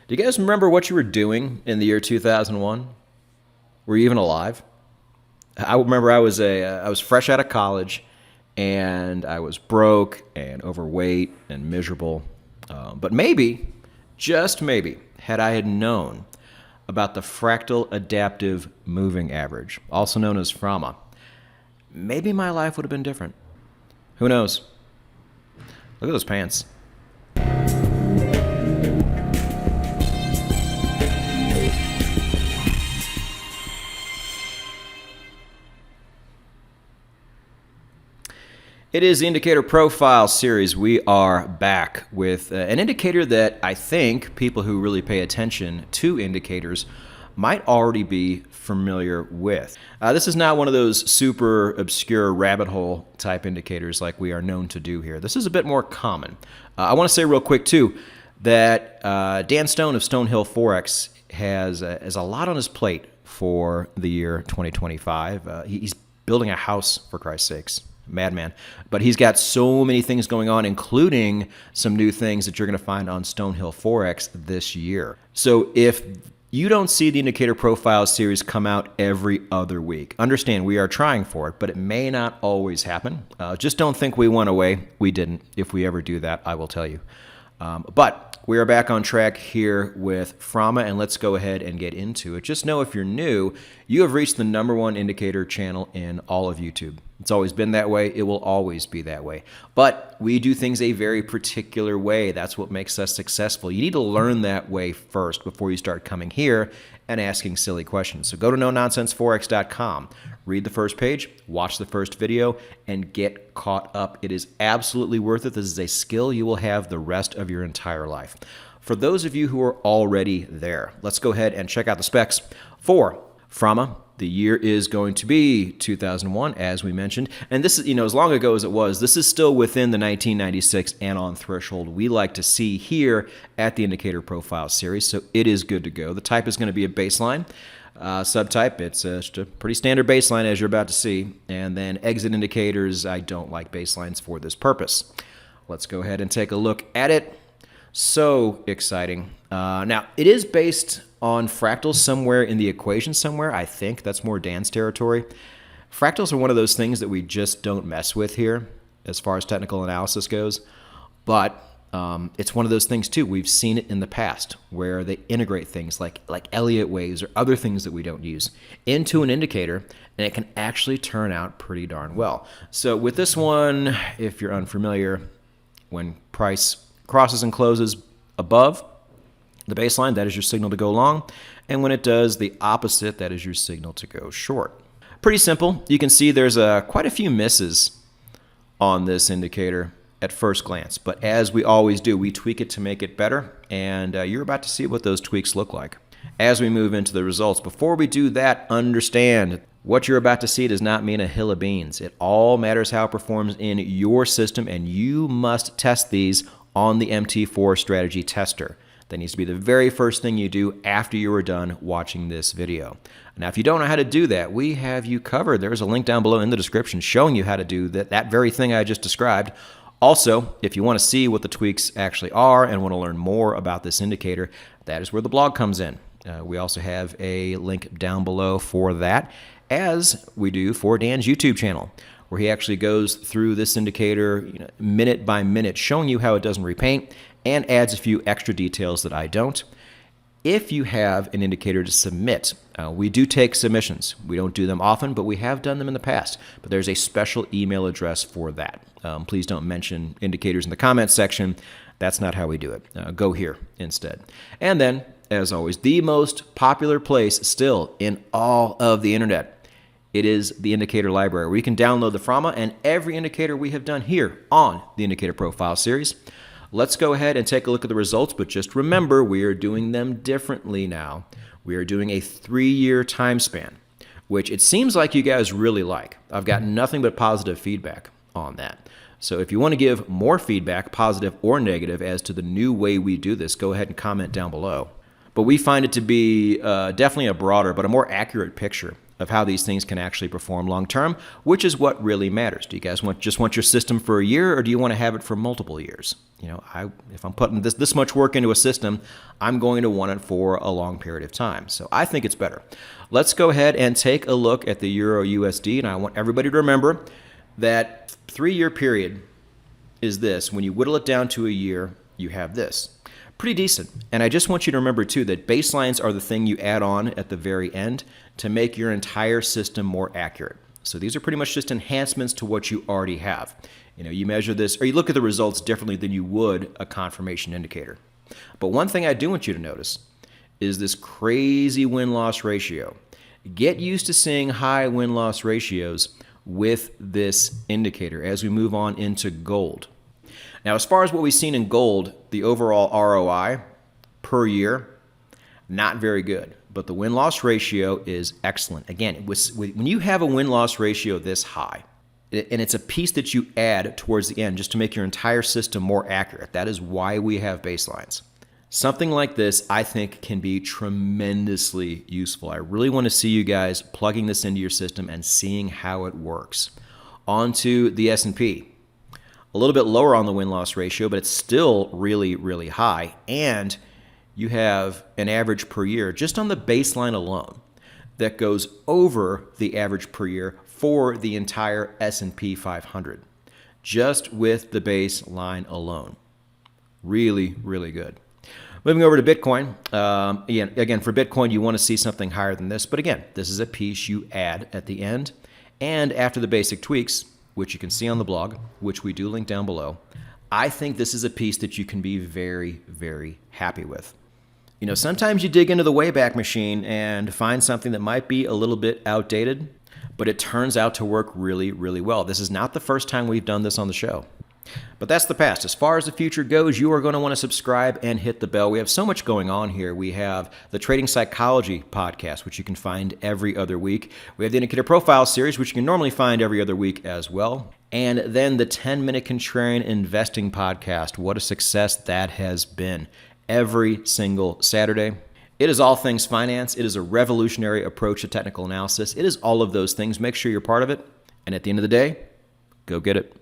Do you guys remember what you were doing in the year 2001? Were you even alive? I remember I was fresh out of college, and I was broke and overweight and miserable. But maybe, just maybe, had I had known about the fractal adaptive moving average, also known as FRAMA, maybe my life would have been different. Who knows? Look at those pants. It is the Indicator Profile series. We are back with an indicator that I think people who really pay attention to indicators might already be familiar with. This is not one of those super obscure rabbit hole type indicators like we are known to do here. This is a bit more common. I want to say real quick too that Dan Stone of Stonehill Forex has a lot on his plate for the year 2025. He's building a house, for Christ's sakes. Madman. But he's got so many things going on, including some new things that you're going to find on Stonehill Forex this year. So if you don't see the Indicator Profile series come out every other week, understand we are trying for it, but it may not always happen. Just don't think we went away. We didn't. If we ever do that, I will tell you. But we are back on track here with FRAMA, and let's go ahead and get into it. Just know if you're new, you have reached the #1 indicator channel in all of YouTube. It's always been that way. It will always be that way. But we do things a very particular way. That's what makes us successful. You need to learn that way first before you start coming here and asking silly questions. So go to nononsenseforex.com, read the first page, watch the first video, and get caught up. It is absolutely worth it. This is a skill you will have the rest of your entire life. For those of you who are already there, let's go ahead and check out the specs for FRAMA. The year is going to be 2001, as we mentioned. And this is, as long ago as it was, this is still within the 1996 and-on threshold we like to see here at the Indicator Profile series. So it is good to go. The type is going to be a baseline. Subtype, it's just a pretty standard baseline, as you're about to see. And then exit indicators, I don't like baselines for this purpose. Let's go ahead and take a look at it. So exciting. Now, it is based on fractals somewhere in the equation somewhere. I think that's more Dan's territory. Fractals are one of those things that we just don't mess with here as far as technical analysis goes. But it's one of those things too. We've seen it in the past where they integrate things like Elliott waves or other things that we don't use into an indicator, and it can actually turn out pretty darn well. So with this one, if you're unfamiliar, when price crosses and closes above the baseline, that is your signal to go long. And when it does the opposite, that is your signal to go short. Pretty simple. You can see there's quite a few misses on this indicator at first glance. But as we always do, we tweak it to make it better. And you're about to see what those tweaks look like as we move into the results. Before we do that, understand what you're about to see does not mean a hill of beans. It all matters how it performs in your system, and you must test these on the MT4 strategy tester. That needs to be the very first thing you do after you are done watching this video. Now, if you don't know how to do that, we have you covered. There's a link down below in the description showing you how to do that very thing I just described. Also, if you want to see what the tweaks actually are and want to learn more about this indicator, that is where the blog comes in. We also have a link down below for that, as we do for Dan's YouTube channel, where he actually goes through this indicator minute by minute, showing you how it doesn't repaint and adds a few extra details that I don't. If you have an indicator to submit, we do take submissions. We don't do them often, but we have done them in the past. But there's a special email address for that. Please don't mention indicators in the comments section. That's not how we do it. Go here instead. And then, as always, the most popular place still in all of the internet, it is the indicator library, where you can download the FRAMA and every indicator we have done here on the Indicator Profile series. Let's go ahead and take a look at the results, but just remember, we are doing them differently now. We are doing a 3-year time span, which it seems like you guys really like. I've got nothing but positive feedback on that. So if you want to give more feedback, positive or negative, as to the new way we do this, go ahead and comment down below. But we find it to be definitely a broader but a more accurate picture of how these things can actually perform long term, which is what really matters. Do you guys just want your system for a year, or do you want to have it for multiple years? You know, if I'm putting this much work into a system, I'm going to want it for a long period of time. So I think it's better. Let's go ahead and take a look at the Euro USD, and I want everybody to remember that 3-year period is this. When you whittle it down to a year, you have this. Pretty decent. And I just want you to remember, too, that baselines are the thing you add on at the very end to make your entire system more accurate. So these are pretty much just enhancements to what you already have. You know, you measure this, or you look at the results differently than you would a confirmation indicator. But one thing I do want you to notice is this crazy win-loss ratio. Get used to seeing high win-loss ratios with this indicator as we move on into gold. Now, as far as what we've seen in gold, the overall ROI per year, not very good. But the win-loss ratio is excellent. Again, when you have a win-loss ratio this high, and it's a piece that you add towards the end just to make your entire system more accurate, that is why we have baselines. Something like this, I think, can be tremendously useful. I really want to see you guys plugging this into your system and seeing how it works. On to the S&P. A little bit lower on the win-loss ratio, but it's still really, really high. And you have an average per year just on the baseline alone that goes over the average per year for the entire S&P 500, just with the baseline alone. Really, really good. Moving over to Bitcoin. Again, for Bitcoin, you want to see something higher than this. But again, this is a piece you add at the end. And after the basic tweaks, which you can see on the blog, which we do link down below, I think this is a piece that you can be very, very happy with. You know, sometimes you dig into the Wayback Machine and find something that might be a little bit outdated, but it turns out to work really, really well. This is not the first time we've done this on the show. But that's the past. As far as the future goes, you are going to want to subscribe and hit the bell. We have so much going on here. We have the Trading Psychology podcast, which you can find every other week. We have the Indicator Profile series, which you can normally find every other week as well. And then the 10-Minute Contrarian Investing podcast. What a success that has been. Every single Saturday. It is all things finance. It is a revolutionary approach to technical analysis. It is all of those things. Make sure you're part of it. And at the end of the day, go get it.